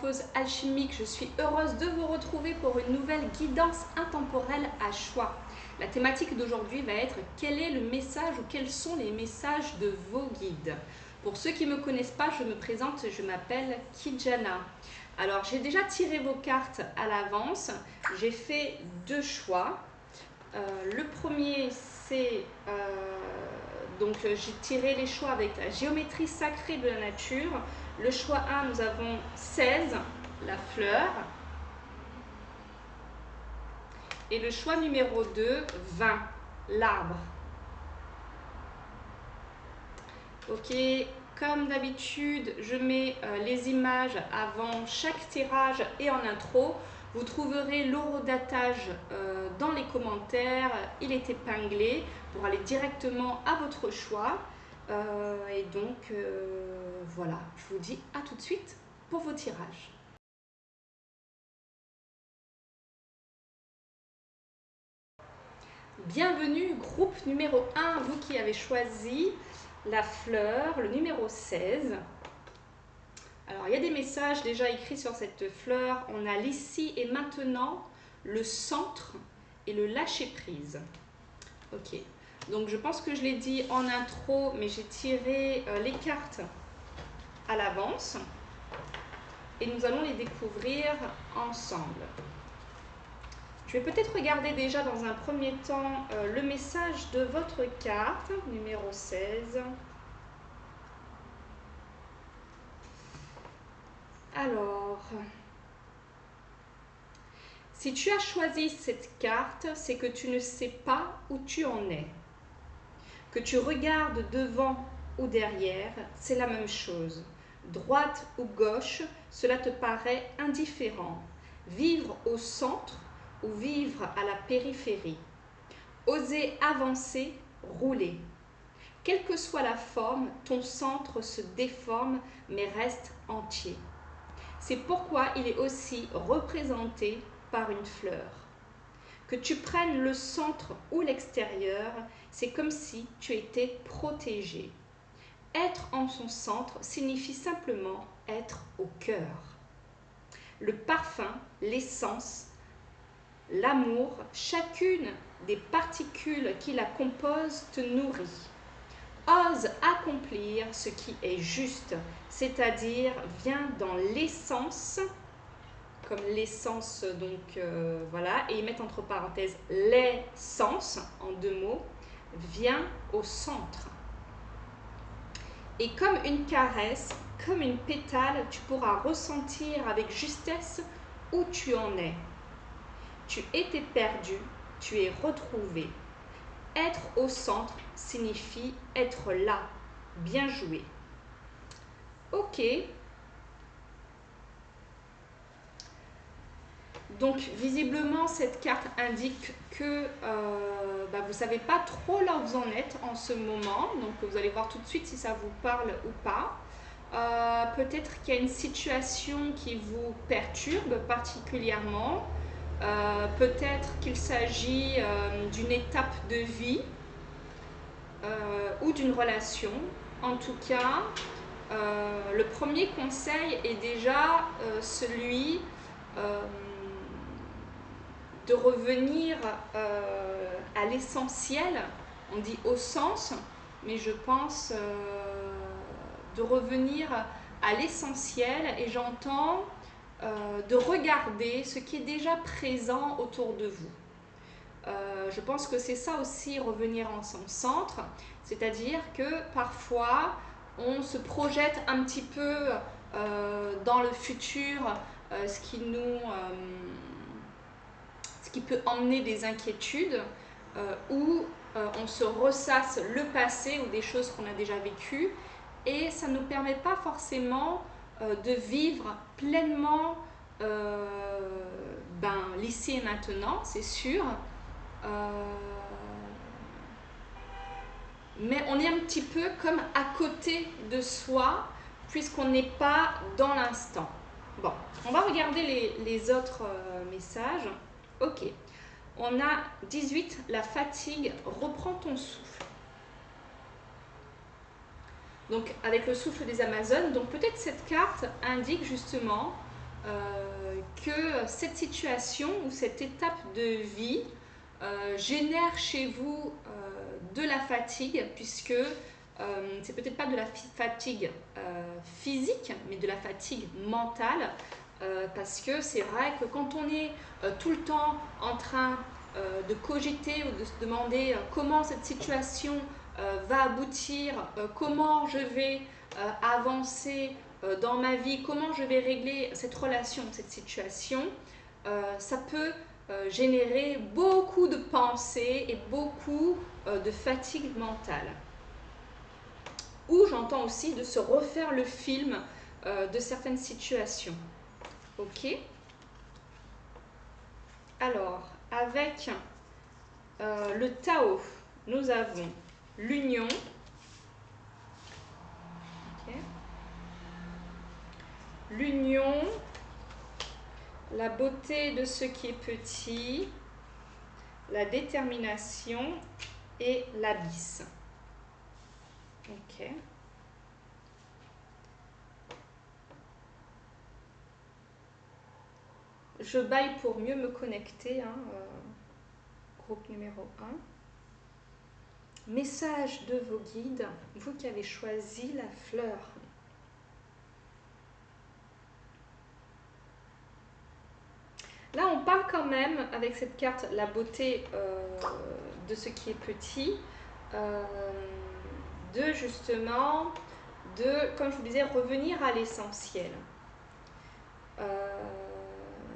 Rose Alchimique. Je suis heureuse de vous retrouver pour une nouvelle guidance intemporelle à choix. La thématique d'aujourd'hui va être quel est le message ou quels sont les messages de vos guides. Pour ceux qui ne me connaissent pas, je me présente, je m'appelle Kijana. Alors j'ai déjà tiré vos cartes à l'avance, j'ai fait deux choix. Le premier c'est donc j'ai tiré les choix avec la géométrie sacrée de la nature. Le choix 1, nous avons 16, la fleur. Et le choix numéro 2, 20, l'arbre. Ok, comme d'habitude, je mets les images avant chaque tirage et en intro. Vous trouverez l'horodatage dans les commentaires, il est épinglé pour aller directement à votre choix. Et donc, voilà, je vous dis à tout de suite pour vos tirages. Bienvenue, groupe numéro 1, vous qui avez choisi la fleur, le numéro 16. Alors, il y a des messages déjà écrits sur cette fleur. On a l'ici et maintenant, le centre et le lâcher-prise. Ok, donc je pense que je l'ai dit en intro, mais j'ai tiré les cartes à l'avance. Et nous allons les découvrir ensemble. Je vais peut-être regarder déjà dans un premier temps le message de votre carte, numéro 16. Alors, si tu as choisi cette carte, c'est que tu ne sais pas où tu en es. Que tu regardes devant ou derrière, c'est la même chose. Droite ou gauche, cela te paraît indifférent. Vivre au centre ou vivre à la périphérie. Oser avancer, rouler. Quelle que soit la forme, ton centre se déforme mais reste entier. C'est pourquoi il est aussi représenté par une fleur. Que tu prennes le centre ou l'extérieur, c'est comme si tu étais protégé. Être en son centre signifie simplement être au cœur. Le parfum, l'essence, l'amour, chacune des particules qui la composent te nourrit. Ose accomplir ce qui est juste, c'est-à-dire viens dans l'essence, comme l'essence, donc voilà, et ils mettent entre parenthèses l'essence, en deux mots, viens au centre. Et comme une caresse, comme une pétale, tu pourras ressentir avec justesse où tu en es. Tu étais perdu, tu es retrouvé. Être au centre signifie être là. Bien joué. Ok. Donc, visiblement, cette carte indique que vous ne savez pas trop là où vous en êtes en ce moment. Donc, vous allez voir tout de suite si ça vous parle ou pas. Peut-être qu'il y a une situation qui vous perturbe particulièrement. Peut-être qu'il s'agit d'une étape de vie ou d'une relation. En tout cas, le premier conseil est déjà celui de revenir à l'essentiel. On dit au sens, mais je pense de revenir à l'essentiel, et j'entends de regarder ce qui est déjà présent autour de vous. Je pense que c'est ça aussi, revenir en son centre, c'est-à-dire que parfois on se projette un petit peu dans le futur, ce qui peut emmener des inquiétudes, ou on se ressasse le passé ou des choses qu'on a déjà vécues, et ça ne nous permet pas forcément de vivre pleinement l'ici et maintenant, c'est sûr. Mais on est un petit peu comme à côté de soi, puisqu'on n'est pas dans l'instant. Bon, on va regarder les autres messages. Ok, on a 18, la fatigue, reprends ton souffle. Donc avec le souffle des Amazones, donc peut-être cette carte indique justement que cette situation ou cette étape de vie génère chez vous de la fatigue, puisque c'est peut-être pas de la fatigue physique, mais de la fatigue mentale, parce que c'est vrai que quand on est tout le temps en train de cogiter ou de se demander comment cette situation va aboutir, comment je vais avancer dans ma vie, comment je vais régler cette relation, cette situation, ça peut générer beaucoup de pensées et beaucoup de fatigue mentale. Ou j'entends aussi de se refaire le film de certaines situations. Ok? Alors, avec le Tao, nous avons l'union. Okay. L'union, la beauté de ce qui est petit, la détermination et l'abysse. Ok. Je baille pour mieux me connecter, hein, groupe numéro 1. Message de vos guides, vous qui avez choisi la fleur. Là, on parle quand même, avec cette carte, la beauté de ce qui est petit, de justement, comme je vous disais, revenir à l'essentiel.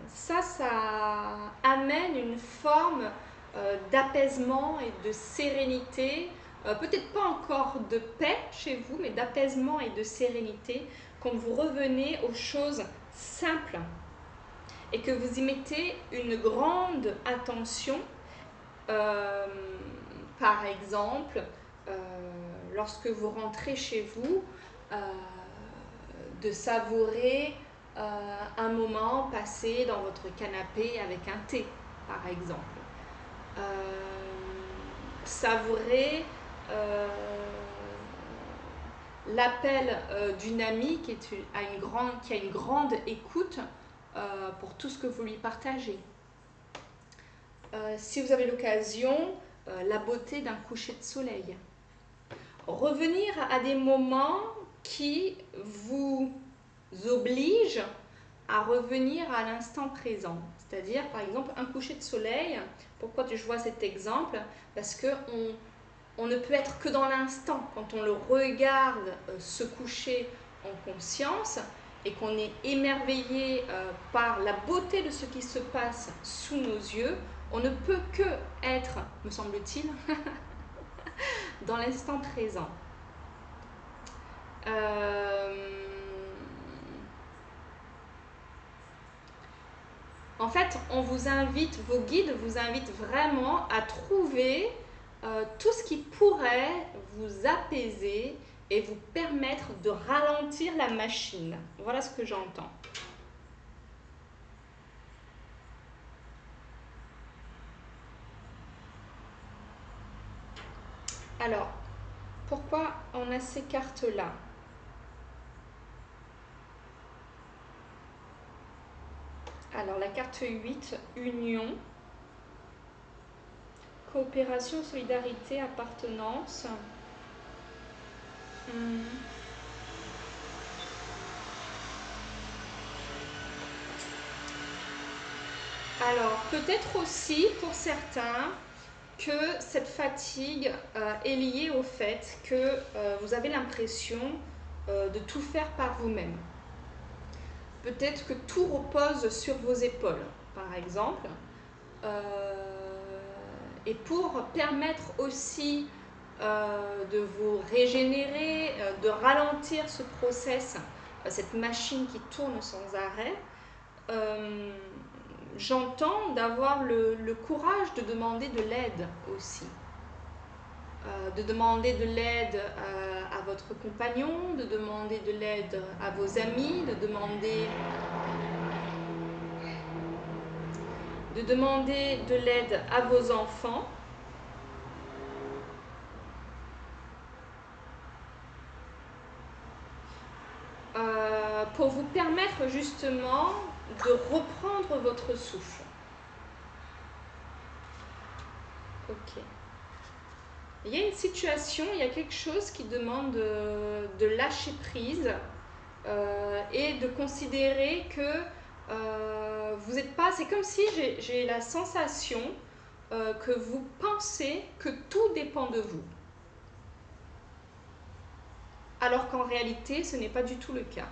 Ça amène une forme d'apaisement et de sérénité, peut-être pas encore de paix chez vous, mais d'apaisement et de sérénité quand vous revenez aux choses simples et que vous y mettez une grande attention. Par exemple, lorsque vous rentrez chez vous, de savourer un moment passé dans votre canapé avec un thé, par exemple. Savourer l'appel d'une amie qui a une grande écoute pour tout ce que vous lui partagez. Si vous avez l'occasion, la beauté d'un coucher de soleil. Revenir à des moments qui vous obligent à revenir à l'instant présent. C'est-à-dire, par exemple, un coucher de soleil. Pourquoi je vois cet exemple? Parce qu'on ne peut être que dans l'instant. Quand on le regarde se coucher en conscience et qu'on est émerveillé par la beauté de ce qui se passe sous nos yeux, on ne peut que être, me semble-t-il, dans l'instant présent. En fait, vos guides vous invitent vraiment à trouver tout ce qui pourrait vous apaiser et vous permettre de ralentir la machine. Voilà ce que j'entends. Alors, pourquoi on a ces cartes-là? Alors, la carte 8, union, coopération, solidarité, appartenance. Alors, peut-être aussi pour certains que cette fatigue est liée au fait que vous avez l'impression de tout faire par vous-même. Peut-être que tout repose sur vos épaules, par exemple. Et pour permettre aussi de vous régénérer, de ralentir ce process, cette machine qui tourne sans arrêt, j'entends d'avoir le courage de demander de l'aide aussi. De demander de l'aide à votre compagnon, de demander de l'aide à vos amis, de demander de l'aide à vos enfants. Pour vous permettre justement de reprendre votre souffle. Ok. Il y a une situation, il y a quelque chose qui demande de lâcher prise et de considérer que vous n'êtes pas... C'est comme si j'ai la sensation que vous pensez que tout dépend de vous. Alors qu'en réalité, ce n'est pas du tout le cas.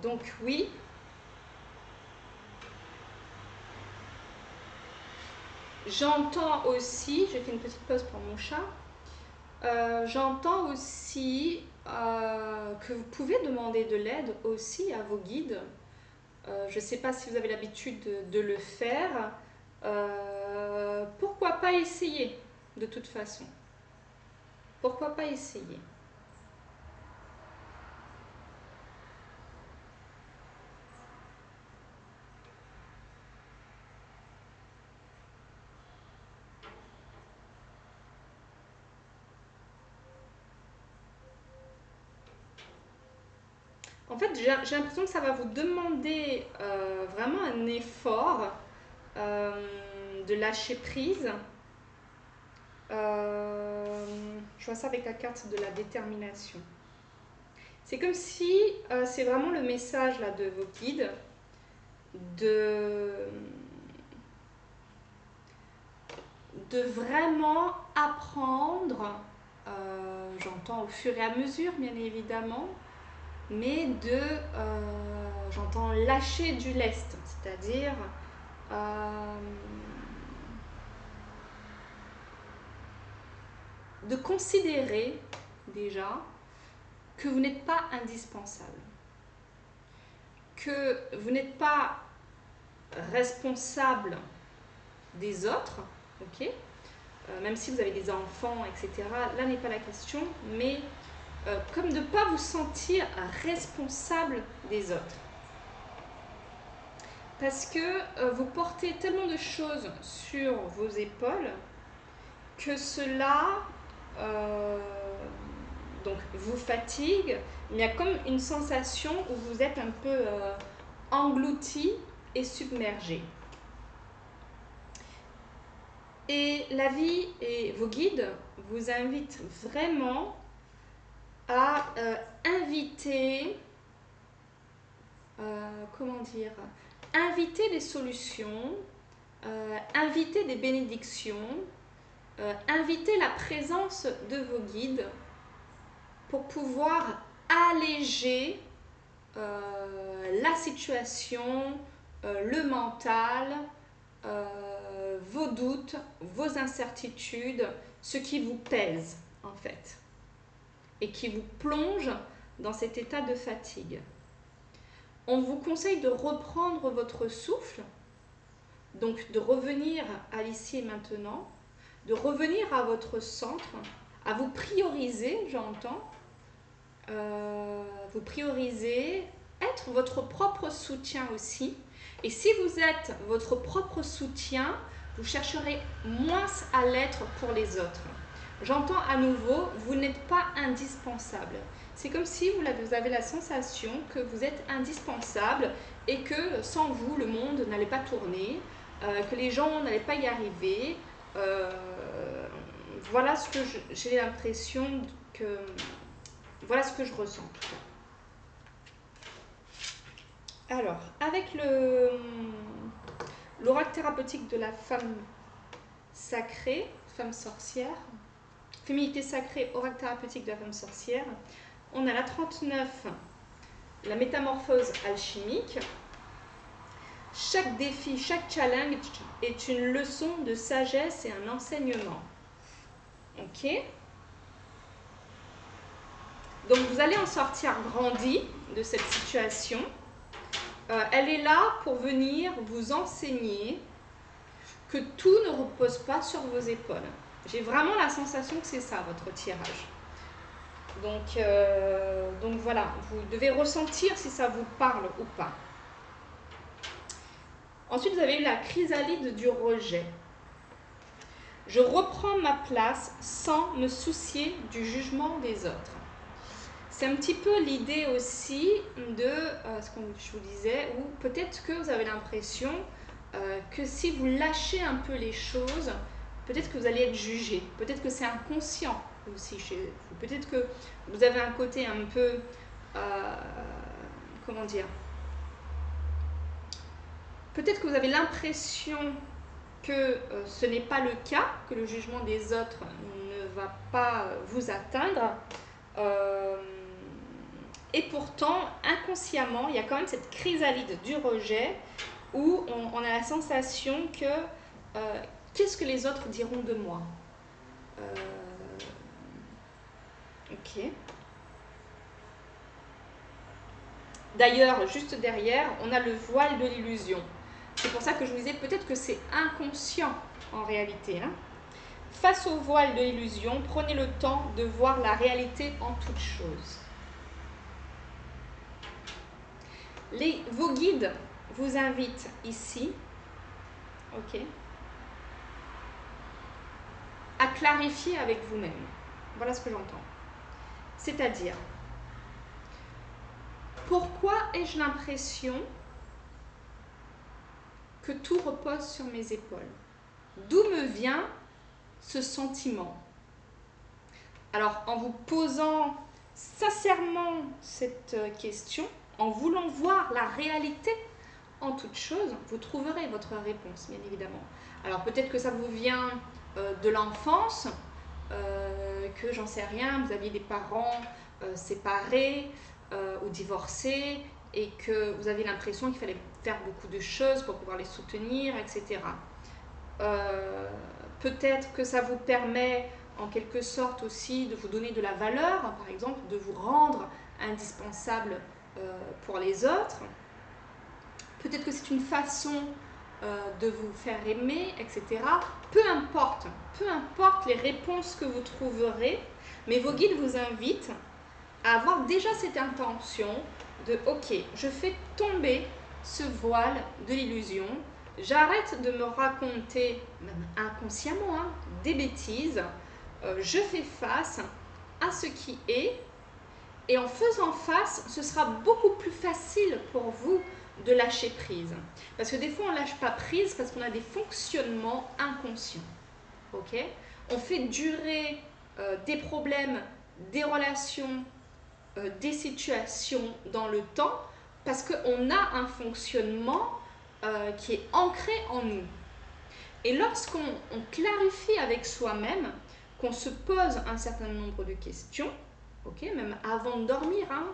Donc oui. J'entends aussi, j'ai fait une petite pause pour mon chat, j'entends aussi que vous pouvez demander de l'aide aussi à vos guides. Je ne sais pas si vous avez l'habitude de le faire. Pourquoi pas essayer de toute façon? Pourquoi pas essayer? En fait, j'ai l'impression que ça va vous demander vraiment un effort de lâcher prise. Je vois ça avec la carte de la détermination. C'est comme si c'est vraiment le message là, de vos guides de vraiment apprendre, j'entends au fur et à mesure bien évidemment, mais j'entends lâcher du lest, c'est-à-dire de considérer déjà que vous n'êtes pas indispensable, que vous n'êtes pas responsable des autres, ok, même si vous avez des enfants, etc. Là n'est pas la question, mais comme de ne pas vous sentir responsable des autres. Parce que vous portez tellement de choses sur vos épaules que cela donc vous fatigue. Il y a comme une sensation où vous êtes un peu englouti et submergé. Et la vie et vos guides vous invitent vraiment à inviter, inviter des solutions, inviter des bénédictions, inviter la présence de vos guides pour pouvoir alléger la situation, le mental, vos doutes, vos incertitudes, ce qui vous pèse en fait et qui vous plonge dans cet état de fatigue. On vous conseille de reprendre votre souffle, donc de revenir à l'ici et maintenant, de revenir à votre centre, à vous prioriser, j'entends, vous prioriser, être votre propre soutien aussi. Et si vous êtes votre propre soutien, vous chercherez moins à l'être pour les autres. J'entends à nouveau, vous n'êtes pas indispensable. C'est comme si vous avez la sensation que vous êtes indispensable et que sans vous, le monde n'allait pas tourner, que les gens n'allaient pas y arriver. Voilà ce que j'ai l'impression que... Voilà ce que je ressens. Alors, avec l'oracle thérapeutique de la femme sacrée, femme sorcière, féminité sacrée, oracle thérapeutique de la femme sorcière, on a la 39, la métamorphose alchimique. Chaque défi, chaque challenge est une leçon de sagesse et un enseignement. Ok ? Donc vous allez en sortir grandi de cette situation. Elle est là pour venir vous enseigner que tout ne repose pas sur vos épaules. J'ai vraiment la sensation que c'est ça votre tirage. Donc voilà, vous devez ressentir si ça vous parle ou pas. Ensuite, vous avez eu la chrysalide du rejet. Je reprends ma place sans me soucier du jugement des autres. C'est un petit peu l'idée aussi de ce que je vous disais, où peut-être que vous avez l'impression que si vous lâchez un peu les choses, peut-être que vous allez être jugé, peut-être que c'est inconscient aussi chez vous, peut-être que vous avez un côté un peu, comment dire, peut-être que vous avez l'impression que ce n'est pas le cas, que le jugement des autres ne va pas vous atteindre. Et pourtant, inconsciemment, il y a quand même cette chrysalide du rejet où on a la sensation que qu'est-ce que les autres diront de moi? Ok. D'ailleurs, juste derrière, on a le voile de l'illusion. C'est pour ça que je vous disais peut-être que c'est inconscient en réalité. Hein. Face au voile de l'illusion, prenez le temps de voir la réalité en toute chose. Vos guides vous invitent ici, ok, à clarifier avec vous-même. Voilà ce que j'entends. C'est-à-dire, pourquoi ai-je l'impression que tout repose sur mes épaules? D'où me vient ce sentiment? Alors, en vous posant sincèrement cette question, en voulant voir la réalité en toute chose, vous trouverez votre réponse, bien évidemment. Alors, peut-être que ça vous vient de l'enfance, que j'en sais rien, vous aviez des parents séparés ou divorcés et que vous avez l'impression qu'il fallait faire beaucoup de choses pour pouvoir les soutenir, etc. Peut-être que ça vous permet en quelque sorte aussi de vous donner de la valeur, par exemple, de vous rendre indispensable pour les autres. Peut-être que c'est une façon de vous faire aimer, etc. Peu importe les réponses que vous trouverez, mais vos guides vous invitent à avoir déjà cette intention de « Ok, je fais tomber ce voile de l'illusion, j'arrête de me raconter, même inconsciemment, hein, des bêtises, je fais face à ce qui est, et en faisant face, ce sera beaucoup plus facile pour vous de lâcher prise. Parce que des fois, on ne lâche pas prise parce qu'on a des fonctionnements inconscients. Okay, on fait durer des problèmes, des relations, des situations dans le temps parce qu'on a un fonctionnement qui est ancré en nous. Et lorsqu'on clarifie avec soi-même, qu'on se pose un certain nombre de questions, okay, même avant de dormir, hein,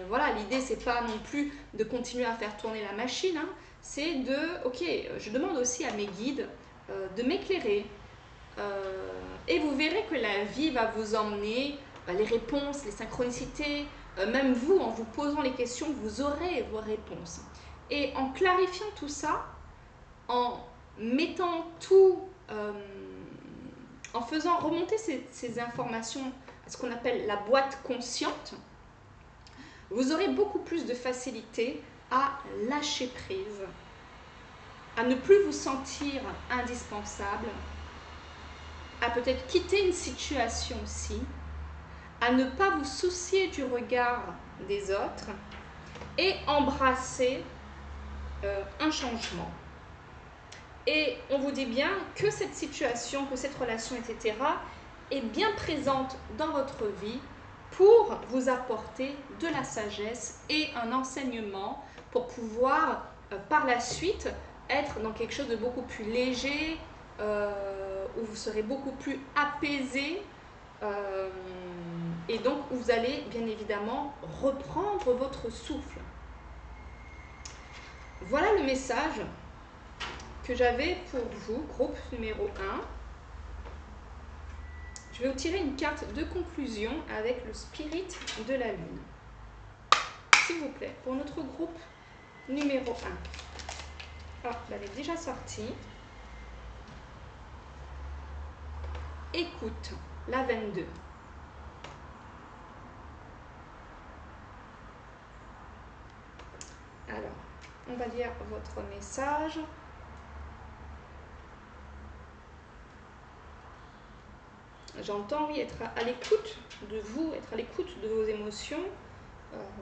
voilà, l'idée c'est pas non plus de continuer à faire tourner la machine, hein, c'est de, ok, je demande aussi à mes guides de m'éclairer, et vous verrez que la vie va vous emmener les réponses, les synchronicités, même vous, en vous posant les questions, vous aurez vos réponses. Et en clarifiant tout ça, en mettant tout, en faisant remonter ces informations à ce qu'on appelle la boîte consciente, vous aurez beaucoup plus de facilité à lâcher prise, à ne plus vous sentir indispensable, à peut-être quitter une situation aussi, à ne pas vous soucier du regard des autres et embrasser un changement. Et on vous dit bien que cette situation, que cette relation, etc. est bien présente dans votre vie pour vous apporter de la sagesse et un enseignement pour pouvoir par la suite être dans quelque chose de beaucoup plus léger, où vous serez beaucoup plus apaisé et donc où vous allez bien évidemment reprendre votre souffle. Voilà le message que j'avais pour vous, groupe numéro 1. Je vais vous tirer une carte de conclusion avec le spirit de la lune. S'il vous plaît, pour notre groupe numéro 1. Ah, elle est déjà sortie. Écoute, la 22. Alors, on va lire votre message. J'entends, oui, être à l'écoute de vous, être à l'écoute de vos émotions,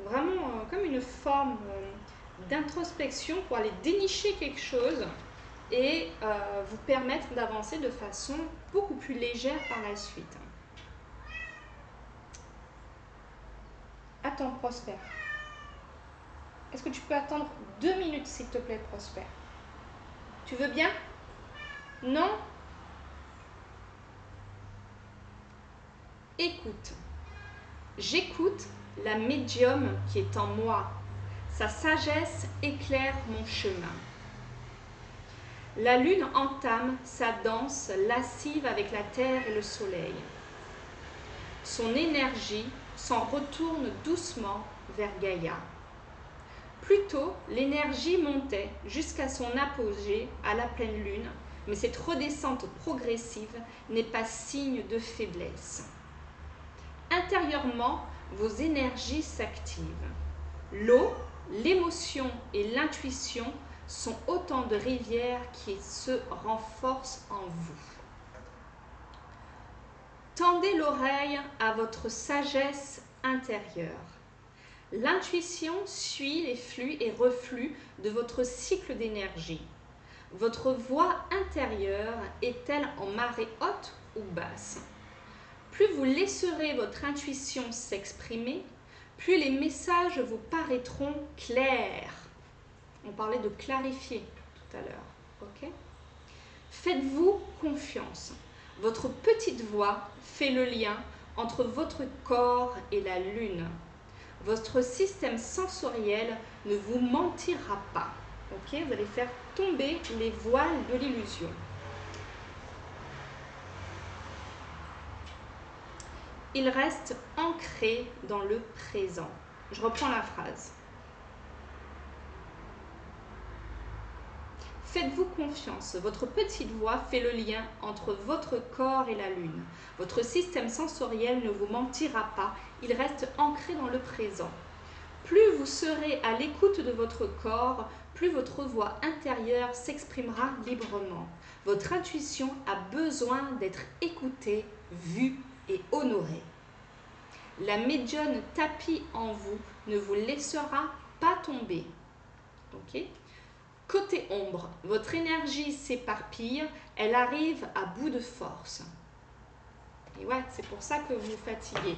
vraiment comme une forme d'introspection pour aller dénicher quelque chose et vous permettre d'avancer de façon beaucoup plus légère par la suite. Attends, Prosper. Est-ce que tu peux attendre 2 minutes, s'il te plaît, Prosper? Tu veux bien? Non? Écoute. J'écoute la médium qui est en moi. Sa sagesse éclaire mon chemin. La lune entame sa danse lascive avec la terre et le soleil. Son énergie s'en retourne doucement vers Gaïa. Plus tôt, l'énergie montait jusqu'à son apogée à la pleine lune, mais cette redescente progressive n'est pas signe de faiblesse. Intérieurement, vos énergies s'activent. L'eau, l'émotion et l'intuition sont autant de rivières qui se renforcent en vous. Tendez l'oreille à votre sagesse intérieure. L'intuition suit les flux et reflux de votre cycle d'énergie. Votre voix intérieure est-elle en marée haute ou basse? Plus vous laisserez votre intuition s'exprimer, plus les messages vous paraîtront clairs. On parlait de clarifier tout à l'heure, ok? Faites-vous confiance. Votre petite voix fait le lien entre votre corps et la lune. Votre système sensoriel ne vous mentira pas. Ok, vous allez faire tomber les voiles de l'illusion. Il reste ancré dans le présent. Je reprends la phrase. Faites-vous confiance. Votre petite voix fait le lien entre votre corps et la lune. Votre système sensoriel ne vous mentira pas. Il reste ancré dans le présent. Plus vous serez à l'écoute de votre corps, plus votre voix intérieure s'exprimera librement. Votre intuition a besoin d'être écoutée, vue et honorée. La médium tapie en vous ne vous laissera pas tomber. Ok ? Côté ombre, votre énergie s'éparpille, elle arrive à bout de force. Et ouais, c'est pour ça que vous fatiguez.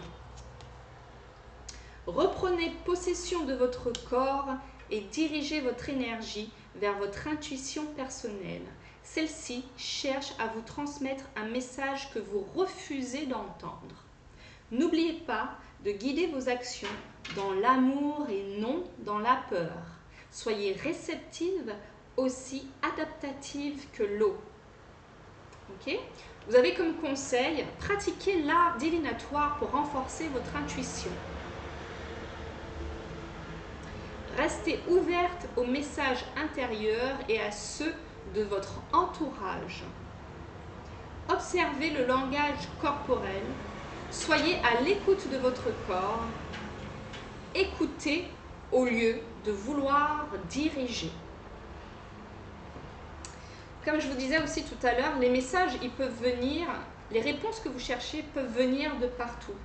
Reprenez possession de votre corps et dirigez votre énergie vers votre intuition personnelle. Celle-ci cherche à vous transmettre un message que vous refusez d'entendre. N'oubliez pas de guider vos actions dans l'amour et non dans la peur. Soyez réceptive, aussi adaptative que l'eau. Okay ? Vous avez comme conseil, pratiquez l'art divinatoire pour renforcer votre intuition. Restez ouverte aux messages intérieurs et à ceux de votre entourage. Observez le langage corporel. Soyez à l'écoute de votre corps. Écoutez au lieu de vouloir diriger. Comme je vous disais aussi tout à l'heure, les messages, ils peuvent venir, les réponses que vous cherchez peuvent venir de partout.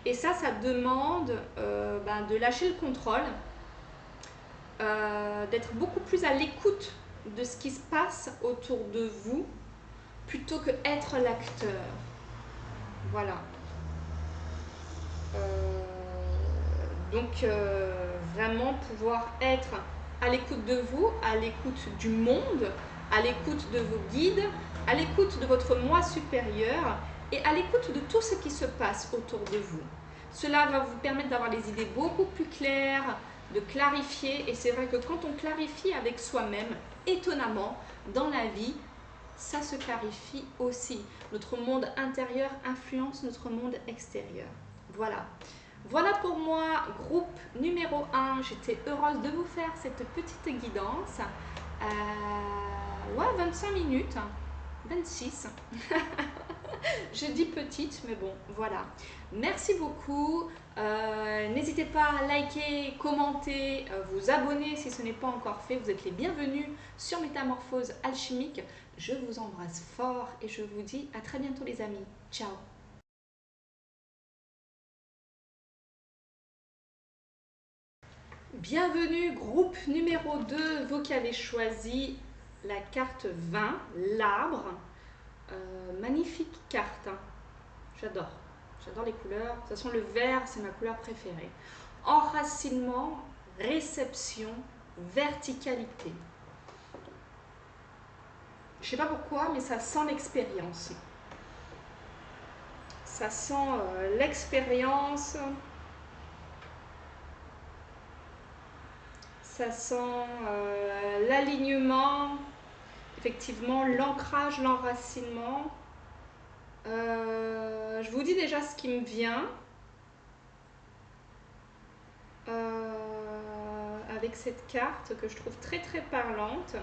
Et ça demande de lâcher le contrôle, d'être beaucoup plus à l'écoute de ce qui se passe autour de vous, plutôt que être l'acteur. Voilà. Donc, vraiment pouvoir être à l'écoute de vous, à l'écoute du monde, à l'écoute de vos guides, à l'écoute de votre moi supérieur et à l'écoute de tout ce qui se passe autour de vous. Cela va vous permettre d'avoir les idées beaucoup plus claires, de clarifier. Et c'est vrai que quand on clarifie avec soi-même, étonnamment, dans la vie, ça se clarifie aussi. Notre monde intérieur influence notre monde extérieur. Voilà. Voilà pour moi, groupe numéro 1. J'étais heureuse de vous faire cette petite guidance. Ouais, 25 minutes. 26. Je dis petite, mais bon, voilà. Merci beaucoup. N'hésitez pas à liker, commenter, vous abonner si ce n'est pas encore fait. Vous êtes les bienvenus sur Métamorphose Alchimique. Je vous embrasse fort et je vous dis à très bientôt les amis. Ciao. Bienvenue, groupe numéro 2, vous qui avez choisi la carte 20, l'arbre. Magnifique carte, hein. J'adore les couleurs. De toute façon, le vert, c'est ma couleur préférée. Enracinement, réception, verticalité. Je sais pas pourquoi, mais ça sent l'expérience. Ça sent l'expérience. Ça sent l'alignement, effectivement, l'ancrage, l'enracinement. Je vous dis déjà ce qui me vient avec cette carte que je trouve très très parlante.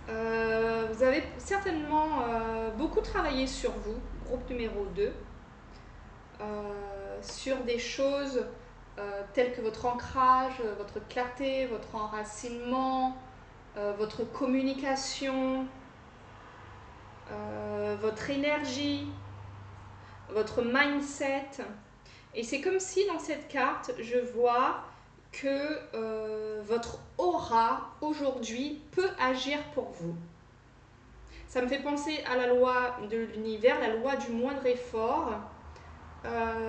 Vous avez certainement beaucoup travaillé sur vous, groupe numéro 2, sur des choses telles que votre ancrage, votre clarté, votre enracinement, votre communication, votre énergie, votre mindset. Et c'est comme si dans cette carte, je vois que votre aura aujourd'hui peut agir pour vous. Ça me fait penser à la loi de l'univers, la loi du moindre effort. Voilà,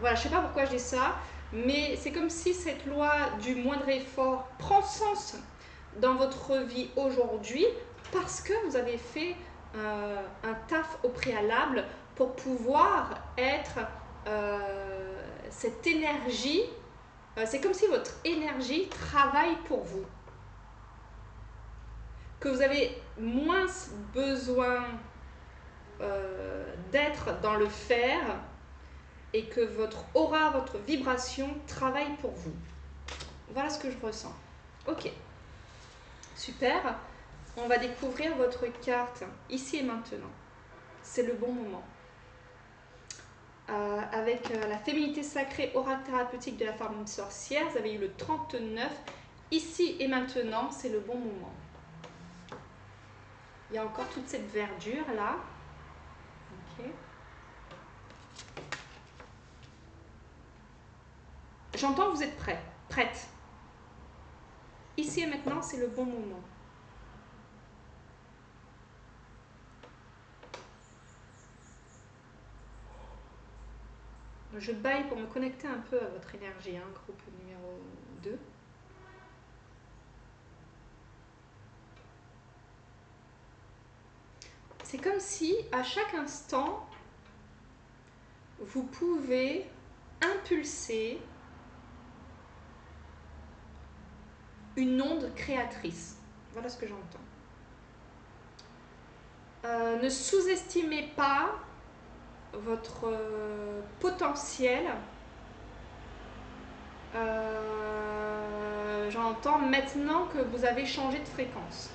je ne sais pas pourquoi je dis ça, mais c'est comme si cette loi du moindre effort prend sens dans votre vie aujourd'hui parce que vous avez fait un taf au préalable pour pouvoir être cette énergie. C'est comme si votre énergie travaille pour vous. Que vous avez moins besoin d'être dans le faire et que votre aura, votre vibration travaille pour vous. Voilà ce que je ressens. Ok, super. On va découvrir votre carte ici et maintenant. C'est le bon moment. Avec la féminité sacrée oracle thérapeutique de la femme sorcière, vous avez eu le 39. Ici et maintenant, c'est le bon moment. Il y a encore toute cette verdure là. Ok. J'entends que vous êtes prêts, prête. Ici et maintenant, c'est le bon moment. Je baille pour me connecter un peu à votre énergie, hein, groupe numéro 2. C'est comme si, à chaque instant, vous pouvez impulser une onde créatrice. Voilà ce que j'entends. Ne sous-estimez pas votre potentiel. J'entends maintenant que vous avez changé de fréquence.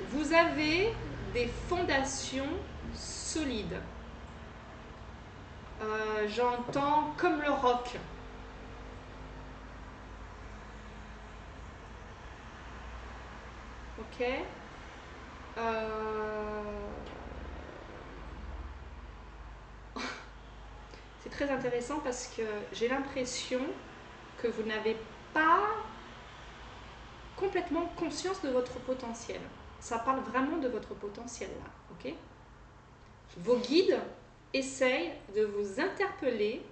Vous avez des fondations solides. J'entends comme le roc. Ok. C'est très intéressant parce que j'ai l'impression que vous n'avez pas complètement conscience de votre potentiel. Ça parle vraiment de votre potentiel là, ok? Vos guides essayent de vous interpeller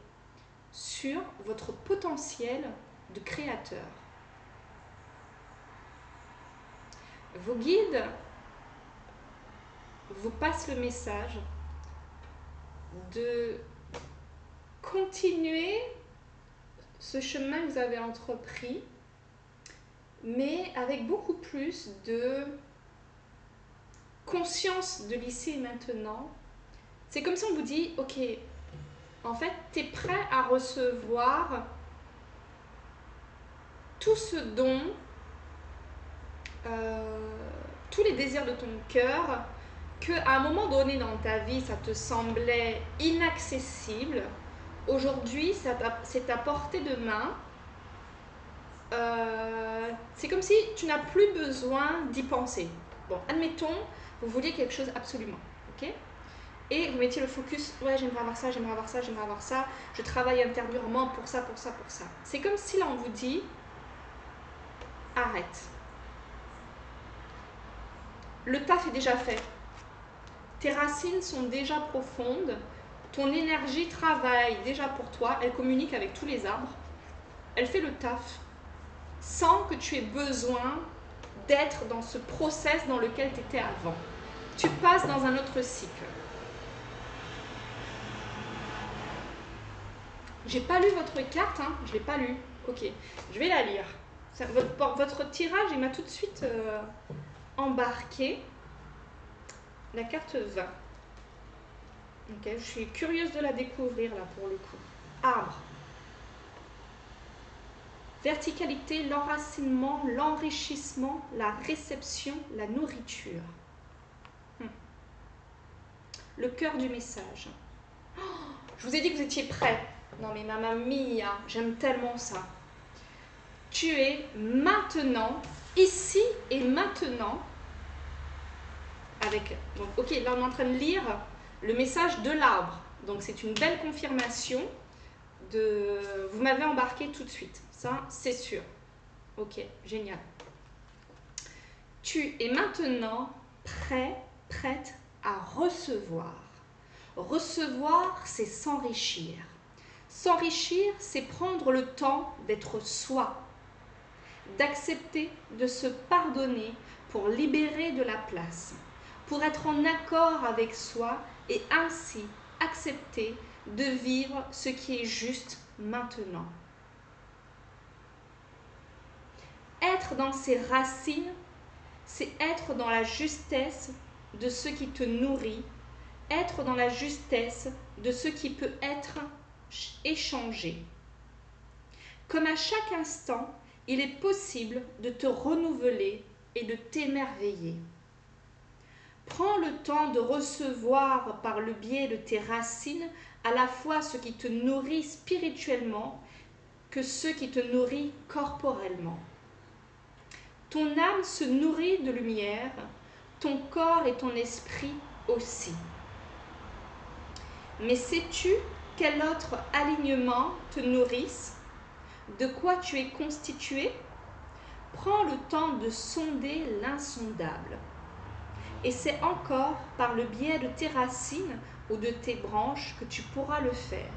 sur votre potentiel de créateur. Vos guides vous passent le message de continuer ce chemin que vous avez entrepris, mais avec beaucoup plus de conscience de l'ici et maintenant. C'est comme si on vous dit, ok, en fait, tu es prêt à recevoir tout ce dont, tous les désirs de ton cœur, qu'à un moment donné dans ta vie, ça te semblait inaccessible. Aujourd'hui, c'est à portée de main. c'est comme si tu n'as plus besoin d'y penser. Bon, admettons, vous vouliez quelque chose absolument, ok? Et vous mettiez le focus, ouais, j'aimerais avoir ça, j'aimerais avoir ça, j'aimerais avoir ça, je travaille intérieurement pour ça, pour ça, pour ça. C'est comme si là on vous dit, arrête. Le taf est déjà fait. Tes racines sont déjà profondes, ton énergie travaille déjà pour toi, elle communique avec tous les arbres, elle fait le taf sans que tu aies besoin d'être dans ce process dans lequel tu étais avant. Tu passes dans un autre cycle. J'ai pas lu votre carte, hein, je l'ai pas lu. Ok, je vais la lire. Votre tirage, il m'a tout de suite embarqué. La carte 20. Ok, je suis curieuse de la découvrir là pour le coup. Arbre. Verticalité, l'enracinement, l'enrichissement, la réception, la nourriture. Le cœur du message. Oh, je vous ai dit que vous étiez prêts. Non mais mamma mia, j'aime tellement ça. Tu es maintenant, ici et maintenant, avec... Donc, ok, là on est en train de lire le message de l'arbre. Donc c'est une belle confirmation de... Vous m'avez embarqué tout de suite. Ça, c'est sûr. Ok, génial. Tu es maintenant prêt, prête à recevoir. Recevoir, c'est s'enrichir. S'enrichir, c'est prendre le temps d'être soi, d'accepter de se pardonner pour libérer de la place, pour être en accord avec soi et ainsi accepter de vivre ce qui est juste maintenant. Être dans ses racines, c'est être dans la justesse de ce qui te nourrit, être dans la justesse de ce qui peut être échangé. Comme à chaque instant, il est possible de te renouveler et de t'émerveiller. Prends le temps de recevoir par le biais de tes racines à la fois ce qui te nourrit spirituellement que ce qui te nourrit corporellement. Ton âme se nourrit de lumière, ton corps et ton esprit aussi. Mais sais-tu quel autre alignement te nourrisse? De quoi tu es constitué? Prends le temps de sonder l'insondable. Et c'est encore par le biais de tes racines ou de tes branches que tu pourras le faire.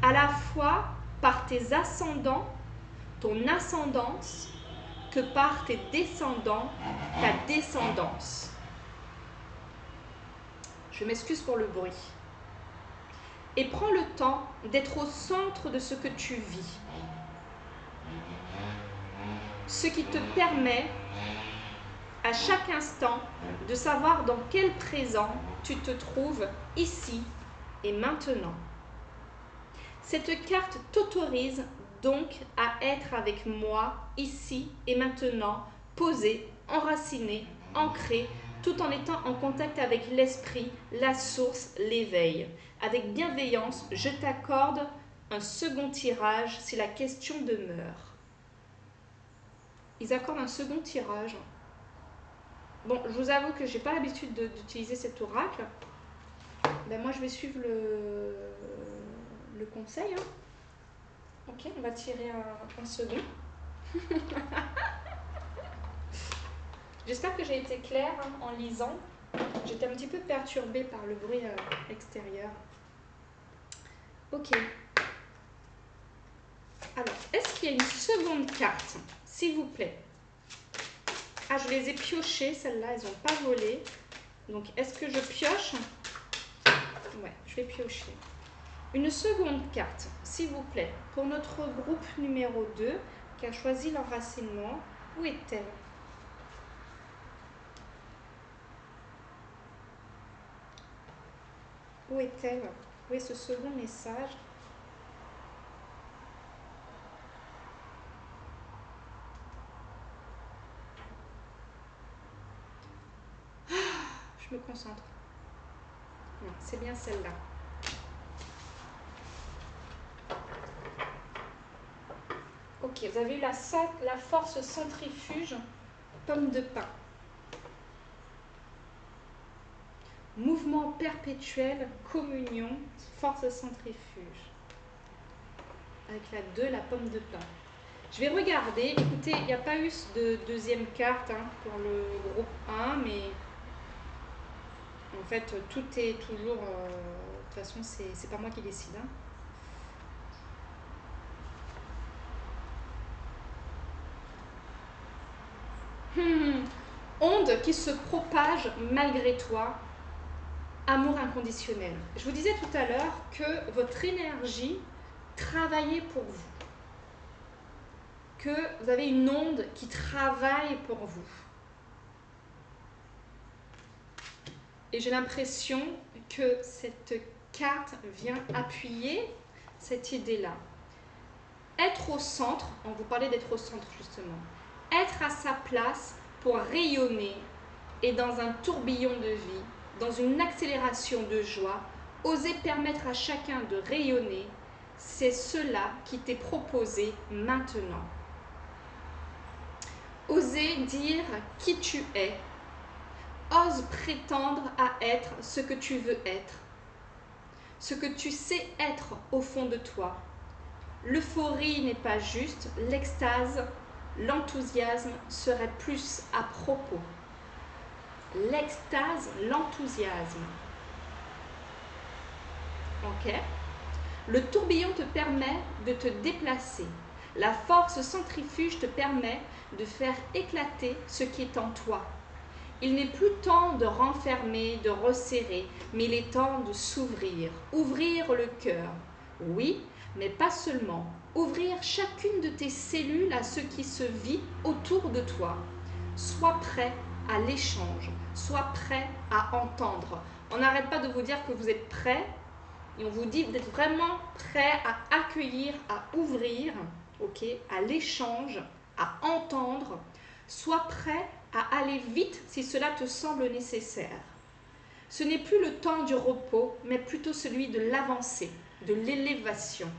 À la fois par tes ascendants, ton ascendance, que par tes descendants, ta descendance. Je m'excuse pour le bruit. Et prends le temps d'être au centre de ce que tu vis. Ce qui te permet à chaque instant de savoir dans quel présent tu te trouves ici et maintenant. Cette carte t'autorise donc à être avec moi ici et maintenant, posé, enraciné, ancré, tout en étant en contact avec l'esprit, la source, l'éveil. Avec bienveillance, je t'accorde un second tirage si la question demeure. Ils accordent un second tirage. Bon, je vous avoue que je n'ai pas l'habitude d'utiliser cet oracle. Ben moi, je vais suivre le conseil. Hein. Ok, on va tirer un second. J'espère que j'ai été claire hein, en lisant. J'étais un petit peu perturbée par le bruit extérieur. Ok. Alors, est-ce qu'il y a une seconde carte, s'il vous plaît? Ah, je les ai piochées, celles-là, elles n'ont pas volé. Donc, est-ce que je pioche? Ouais, je vais piocher. Une seconde carte, s'il vous plaît, pour notre groupe numéro 2 qui a choisi l'enracinement. Où est-elle? Où est-elle? Où est ce second message? Je me concentre. Non, c'est bien celle-là. Ok, vous avez eu la force centrifuge, pomme de pin. Mouvement perpétuel, communion, force centrifuge. Avec la 2, la pomme de pin. Je vais regarder. Écoutez, il n'y a pas eu de deuxième carte pour le groupe 1, mais en fait, tout est toujours... de toute façon, c'est pas moi qui décide. Onde qui se propage malgré toi. Amour inconditionnel. Je vous disais tout à l'heure que votre énergie travaillait pour vous. Que vous avez une onde qui travaille pour vous. Et j'ai l'impression que cette carte vient appuyer cette idée-là. Être au centre, on vous parlait d'être au centre justement, être à sa place pour rayonner et dans un tourbillon de vie, dans une accélération de joie, oser permettre à chacun de rayonner, c'est cela qui t'est proposé maintenant. Oser dire qui tu es. Ose prétendre à être ce que tu veux être, ce que tu sais être au fond de toi. L'euphorie n'est pas juste, l'extase, l'enthousiasme serait plus à propos. L'extase, l'enthousiasme. Ok? Le tourbillon te permet de te déplacer. La force centrifuge te permet de faire éclater ce qui est en toi. Il n'est plus temps de renfermer, de resserrer, mais il est temps de s'ouvrir, ouvrir le cœur. Oui, mais pas seulement. Ouvrir chacune de tes cellules à ce qui se vit autour de toi. Sois prêt à l'échange, sois prêt à entendre. On n'arrête pas de vous dire que vous êtes prêt et on vous dit d'être vraiment prêt à accueillir, à ouvrir, ok, à l'échange, à entendre. Sois prêt à aller vite si cela te semble nécessaire. Ce n'est plus le temps du repos, mais plutôt celui de l'avancée, de l'élévation.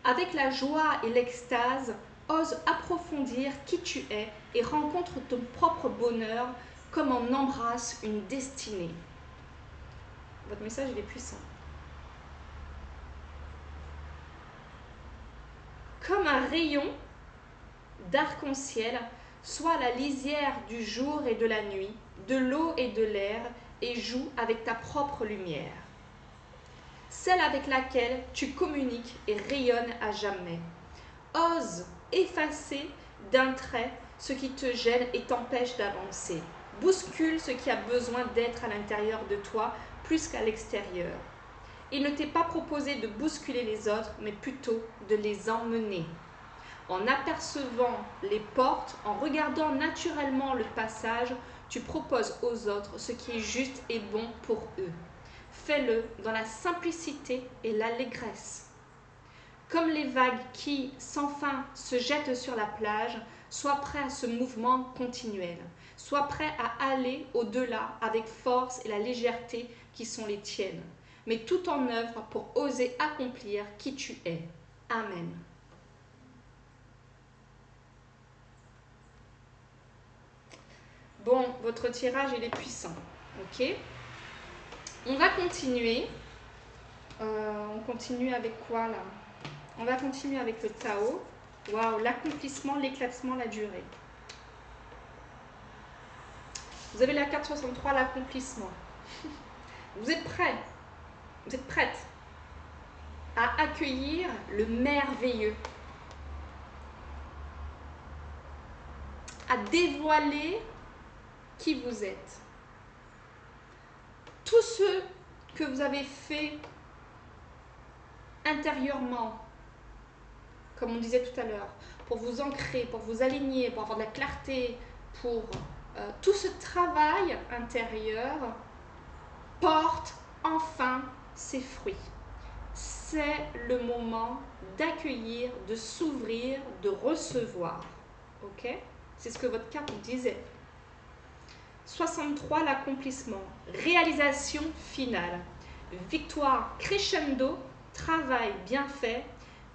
Avec la joie et l'extase, ose approfondir qui tu es et rencontre ton propre bonheur comme on embrasse une destinée. Votre message, il est puissant. Comme un rayon d'arc-en-ciel, sois la lisière du jour et de la nuit, de l'eau et de l'air, et joue avec ta propre lumière. Celle avec laquelle tu communiques et rayonnes à jamais. Ose effacer d'un trait ce qui te gêne et t'empêche d'avancer. Bouscule ce qui a besoin d'être à l'intérieur de toi plus qu'à l'extérieur. Il ne t'est pas proposé de bousculer les autres, mais plutôt de les emmener. En apercevant les portes, en regardant naturellement le passage, tu proposes aux autres ce qui est juste et bon pour eux. Fais-le dans la simplicité et l'allégresse. Comme les vagues qui, sans fin, se jettent sur la plage, sois prêt à ce mouvement continuel. Sois prêt à aller au-delà avec force et la légèreté qui sont les tiennes, mais tout en œuvre pour oser accomplir qui tu es. Amen. Bon, votre tirage, il est puissant. Ok? On va continuer. On continue avec quoi là? On va continuer avec le Tao. Waouh, l'accomplissement, l'éclatement, la durée. Vous avez la carte 63, l'accomplissement. Vous êtes prêts? Vous êtes prêtes à accueillir le merveilleux, à dévoiler qui vous êtes. Tout ce que vous avez fait intérieurement, comme on disait tout à l'heure, pour vous ancrer, pour vous aligner, pour avoir de la clarté, pour tout ce travail intérieur porte enfin ses fruits. C'est le moment d'accueillir, de s'ouvrir, de recevoir. Ok? C'est ce que votre carte disait. 63, l'accomplissement. Réalisation finale. Victoire crescendo, travail bien fait,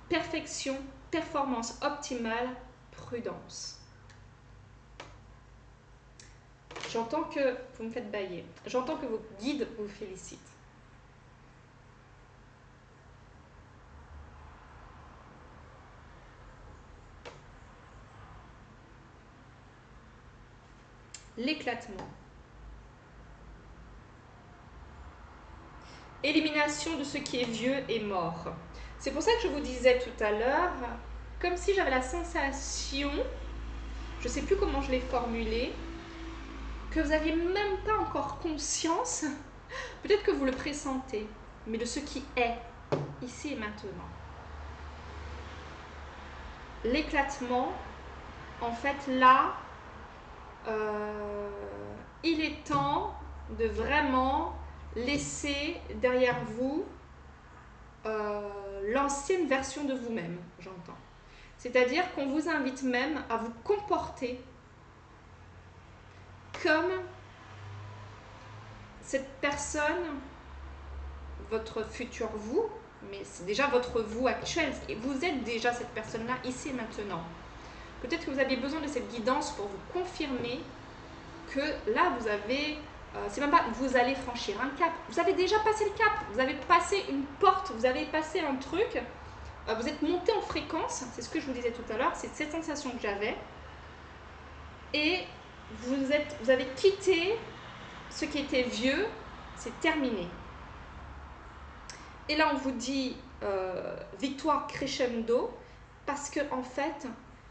perfection performance optimale, prudence. J'entends que vous me faites bâiller. J'entends que vos guides vous félicitent. L'éclatement. Élimination de ce qui est vieux et mort. C'est pour ça que je vous disais tout à l'heure, comme si j'avais la sensation, je ne sais plus comment je l'ai formulé, que vous n'aviez même pas encore conscience, peut-être que vous le pressentez, mais de ce qui est, ici et maintenant. L'éclatement, en fait là, il est temps de vraiment laisser derrière vous l'ancienne version de vous-même, j'entends. C'est-à-dire qu'on vous invite même à vous comporter comme cette personne, votre futur vous, mais c'est déjà votre vous actuel, et vous êtes déjà cette personne-là ici et maintenant. Peut-être que vous avez besoin de cette guidance pour vous confirmer que là, vous avez, c'est même pas vous allez franchir un cap, vous avez déjà passé le cap, vous avez passé une porte, vous avez passé un truc, vous êtes monté en fréquence, c'est ce que je vous disais tout à l'heure, c'est cette sensation que j'avais, et vous avez quitté ce qui était vieux, c'est terminé. Et là, on vous dit victoire crescendo, parce que en fait,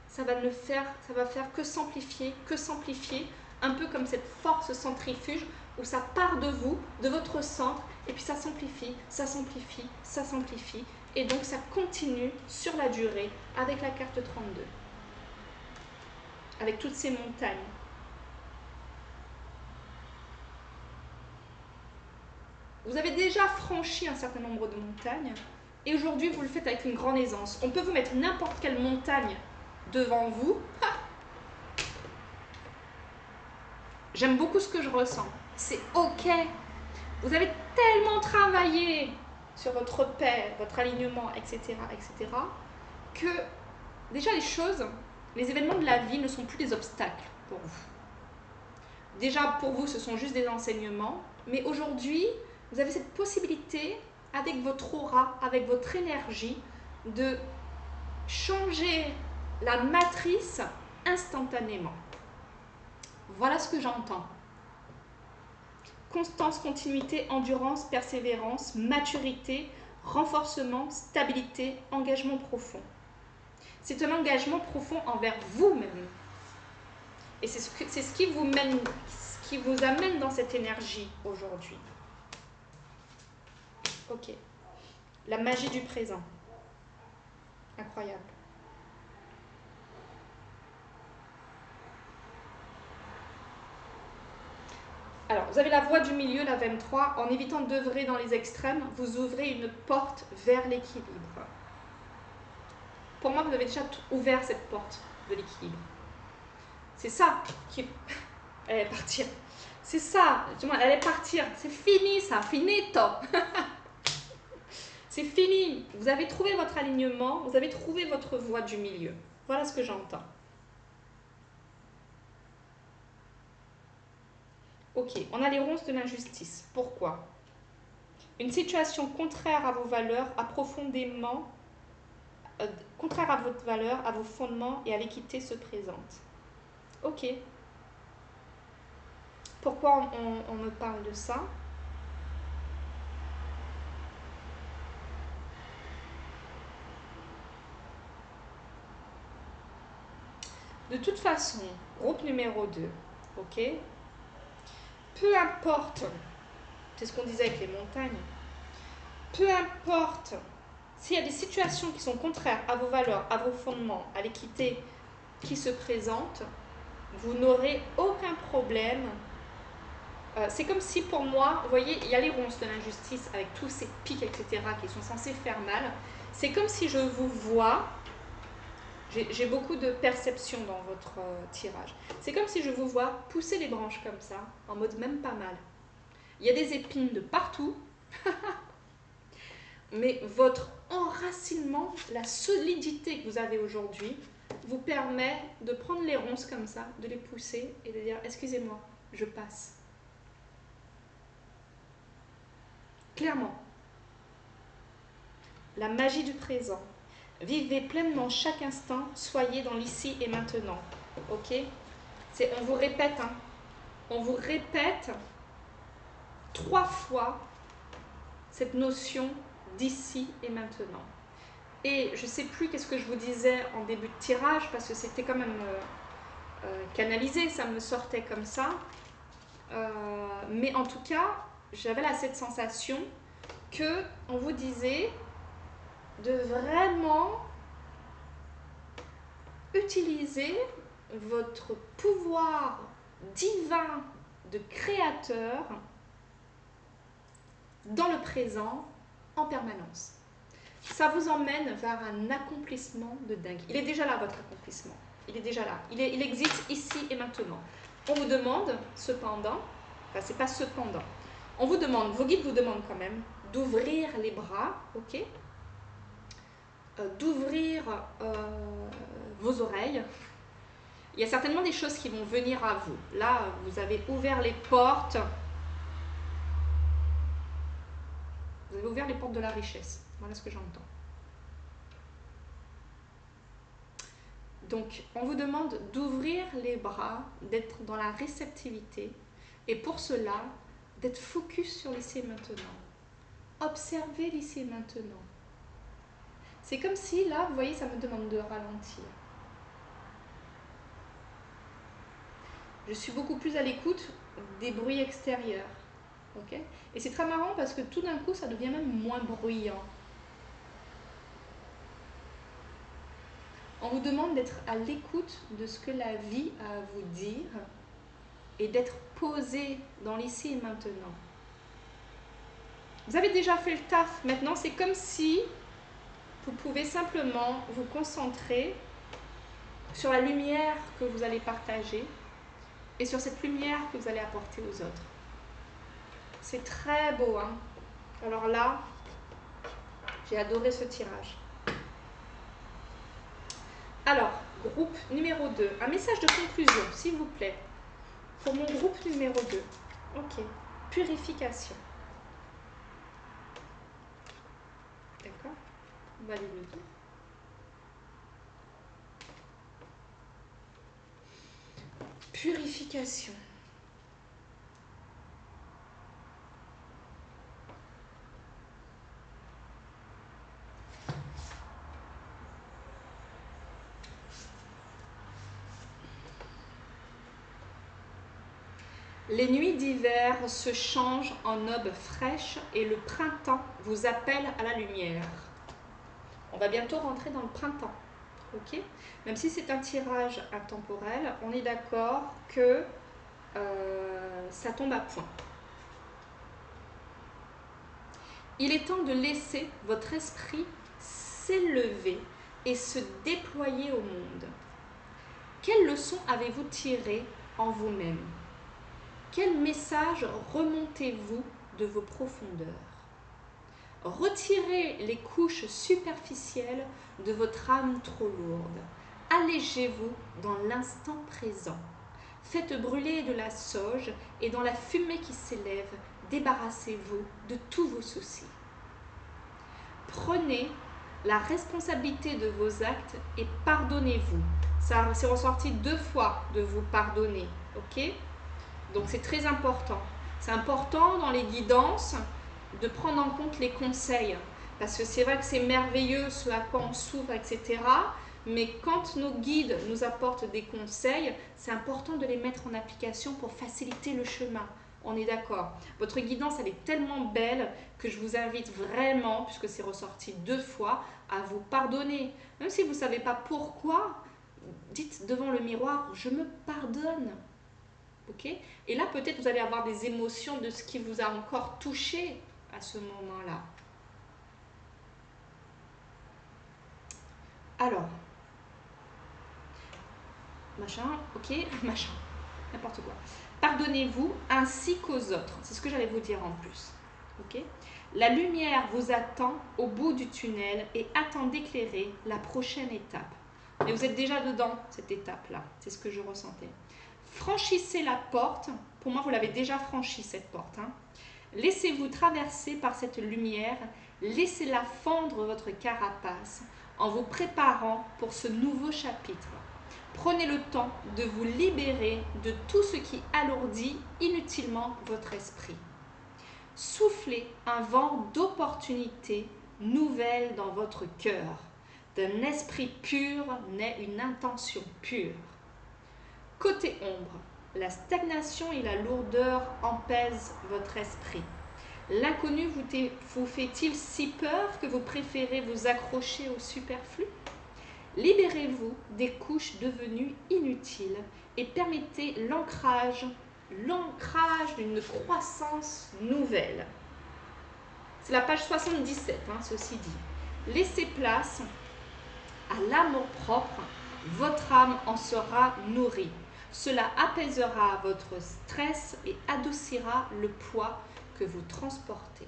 ça va faire que s'amplifier, un peu comme cette force centrifuge où ça part de vous, de votre centre, et puis ça s'amplifie, ça s'amplifie, ça s'amplifie, et donc ça continue sur la durée avec la carte 32, avec toutes ces montagnes. Vous avez déjà franchi un certain nombre de montagnes, et aujourd'hui vous le faites avec une grande aisance. On peut vous mettre n'importe quelle montagne devant vous. J'aime beaucoup ce que je ressens. C'est ok. Vous avez tellement travaillé sur votre paix, votre alignement, etc., etc., que déjà les événements de la vie ne sont plus des obstacles pour vous. Déjà pour vous, ce sont juste des enseignements, mais aujourd'hui, vous avez cette possibilité, avec votre aura, avec votre énergie, de changer la matrice instantanément. Voilà ce que j'entends. Constance, continuité, endurance, persévérance, maturité, renforcement, stabilité, engagement profond. C'est un engagement profond envers vous-même. Et c'est ce qui vous amène dans cette énergie aujourd'hui. Ok. La magie du présent. Incroyable. Alors, vous avez la voie du milieu, la 23. En évitant d'œuvrer dans les extrêmes, vous ouvrez une porte vers l'équilibre. Pour moi, vous avez déjà ouvert cette porte de l'équilibre. C'est ça qui... Elle allait partir. C'est ça. Elle allait partir. C'est fini ça. Finito. C'est fini. Vous avez trouvé votre alignement. Vous avez trouvé votre voie du milieu. Voilà ce que j'entends. Ok, on a les ronces de l'injustice. Pourquoi? Une situation contraire à vos valeurs, contraire à votre valeur, à vos fondements et à l'équité se présente. Ok. Pourquoi on me parle de ça? De toute façon, groupe numéro 2, ok? Peu importe, c'est ce qu'on disait avec les montagnes, peu importe s'il y a des situations qui sont contraires à vos valeurs, à vos fondements, à l'équité qui se présentent, vous n'aurez aucun problème. C'est comme si pour moi, vous voyez, il y a les ronces de l'injustice avec tous ces pics, etc., qui sont censés faire mal. C'est comme si je vous vois, j'ai beaucoup de perception dans votre tirage. C'est comme si je vous vois pousser les branches comme ça, en mode même pas mal. Il y a des épines de partout. mais votre enracinement, la solidité que vous avez aujourd'hui, vous permet de prendre les ronces comme ça, de les pousser et de dire « excusez-moi, je passe ». Clairement. La magie du présent. Vivez pleinement chaque instant, soyez dans l'ici et maintenant. Ok? On vous répète, hein. On vous répète 3 fois cette notion d'ici et maintenant. Et je ne sais plus qu'est-ce que je vous disais en début de tirage, parce que c'était quand même canalisé, ça me sortait comme ça. Mais en tout cas, j'avais là cette sensation qu'on vous disait de vraiment utiliser votre pouvoir divin de créateur dans le présent en permanence. Ça vous emmène vers un accomplissement de dingue. Il est déjà là, votre accomplissement. Il est déjà là. Il existe ici et maintenant. On vous demande, cependant, enfin, c'est pas cependant, on vous demande, vos guides vous demandent quand même d'ouvrir les bras, ok, d'ouvrir vos oreilles. Il y a certainement des choses qui vont venir à vous. Là, vous avez ouvert les portes. Vous avez ouvert les portes de la richesse. Voilà ce que j'entends. Donc, on vous demande d'ouvrir les bras, d'être dans la réceptivité. Et pour cela, d'être focus sur l'ici et maintenant. Observez l'ici et maintenant. C'est comme si, là, vous voyez, ça me demande de ralentir. Je suis beaucoup plus à l'écoute des bruits extérieurs. Okay? Et c'est très marrant parce que tout d'un coup, ça devient même moins bruyant. On vous demande d'être à l'écoute de ce que la vie a à vous dire et d'être posé dans l'ici et maintenant. Vous avez déjà fait le taf. Maintenant, c'est comme si vous pouvez simplement vous concentrer sur la lumière que vous allez partager et sur cette lumière que vous allez apporter aux autres. C'est très beau, hein? Alors là, j'ai adoré ce tirage. Alors, groupe numéro 2. Un message de conclusion, s'il vous plaît. Pour mon groupe numéro 2. Ok. Purification. D'accord? On va aller le dire. Purification. Les nuits d'hiver se changent en aube fraîche et le printemps vous appelle à la lumière. On va bientôt rentrer dans le printemps, ok? Même si c'est un tirage intemporel, on est d'accord que ça tombe à point. Il est temps de laisser votre esprit s'élever et se déployer au monde. Quelles leçons avez-vous tirées en vous-même? Quel message remontez-vous de vos profondeurs? Retirez les couches superficielles de votre âme trop lourde. Allégez-vous dans l'instant présent. Faites brûler de la sauge et dans la fumée qui s'élève, débarrassez-vous de tous vos soucis. Prenez la responsabilité de vos actes et pardonnez-vous. Ça s'est ressorti 2 fois de vous pardonner, ok? Donc c'est très important. C'est important dans les guidances de prendre en compte les conseils. Parce que c'est vrai que c'est merveilleux ce à quoi on s'ouvre, etc. Mais quand nos guides nous apportent des conseils, c'est important de les mettre en application pour faciliter le chemin. On est d'accord. Votre guidance, elle est tellement belle que je vous invite vraiment, puisque c'est ressorti 2 fois, à vous pardonner. Même si vous ne savez pas pourquoi, dites devant le miroir, je me pardonne. Okay? Et là, peut-être vous allez avoir des émotions de ce qui vous a encore touché à ce moment-là. Alors, machin, ok, machin, n'importe quoi. Pardonnez-vous ainsi qu'aux autres. C'est ce que j'allais vous dire en plus. Okay? La lumière vous attend au bout du tunnel et attend d'éclairer la prochaine étape. Et vous êtes déjà dedans, cette étape-là. C'est ce que je ressentais. Franchissez la porte. Pour moi, vous l'avez déjà franchie, cette porte. Laissez-vous traverser par cette lumière. Laissez-la fendre votre carapace en vous préparant pour ce nouveau chapitre. Prenez le temps de vous libérer de tout ce qui alourdit inutilement votre esprit. Soufflez un vent d'opportunités nouvelles dans votre cœur. D'un esprit pur naît une intention pure. Côté ombre, la stagnation et la lourdeur empèsent votre esprit. L'inconnu vous fait-il si peur que vous préférez vous accrocher au superflu? Libérez-vous des couches devenues inutiles et permettez l'ancrage d'une croissance nouvelle. C'est la page 77, ceci dit. Laissez place à l'amour-propre, votre âme en sera nourrie. Cela apaisera votre stress et adoucira le poids que vous transportez.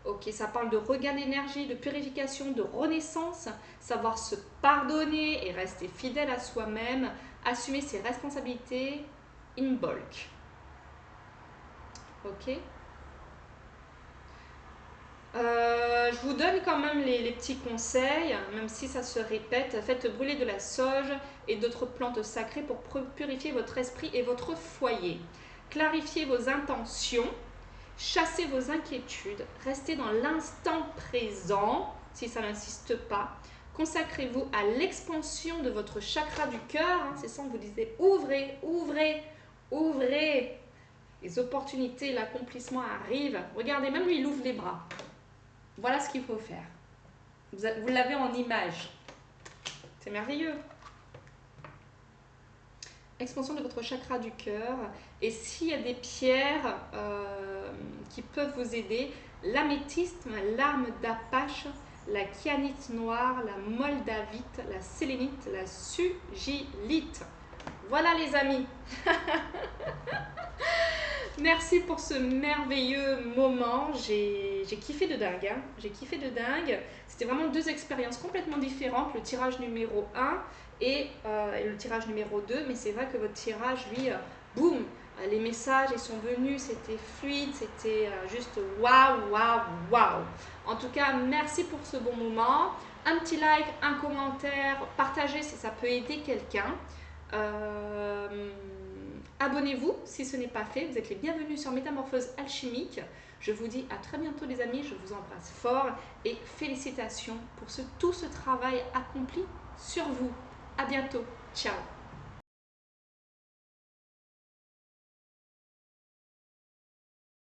Ok, ça parle de regain d'énergie, de purification, de renaissance, savoir se pardonner et rester fidèle à soi-même, assumer ses responsabilités in bulk. Ok. Je vous donne quand même les petits conseils, même si ça se répète. Faites brûler de la sauge et d'autres plantes sacrées pour purifier votre esprit et votre foyer. Clarifiez vos intentions. Chassez vos inquiétudes, restez dans l'instant présent, si ça n'insiste pas. Consacrez-vous à l'expansion de votre chakra du cœur. C'est ça, on vous disait, ouvrez, ouvrez, ouvrez. Les opportunités, l'accomplissement arrivent. Regardez, même lui, il ouvre les bras. Voilà ce qu'il faut faire. Vous l'avez en image. C'est merveilleux. Expansion de votre chakra du cœur. Et s'il y a des pierres qui peuvent vous aider, l'améthyste, l'arme d'Apache, la kyanite noire, la moldavite, la sélénite, la sugilite. Voilà les amis. Merci pour ce merveilleux moment. J'ai kiffé de dingue. J'ai kiffé de dingue. C'était vraiment deux expériences complètement différentes. Le tirage numéro 1 et le tirage numéro 2. Mais c'est vrai que votre tirage, lui, boum, les messages, ils sont venus. C'était fluide. C'était juste waouh, waouh, waouh. En tout cas, merci pour ce bon moment. Un petit like, un commentaire, partagez si ça peut aider quelqu'un. Abonnez-vous si ce n'est pas fait, vous êtes les bienvenus sur Métamorphose Alchimique. Je vous dis à très bientôt les amis, je vous embrasse fort et félicitations pour tout ce travail accompli sur vous. À bientôt, ciao.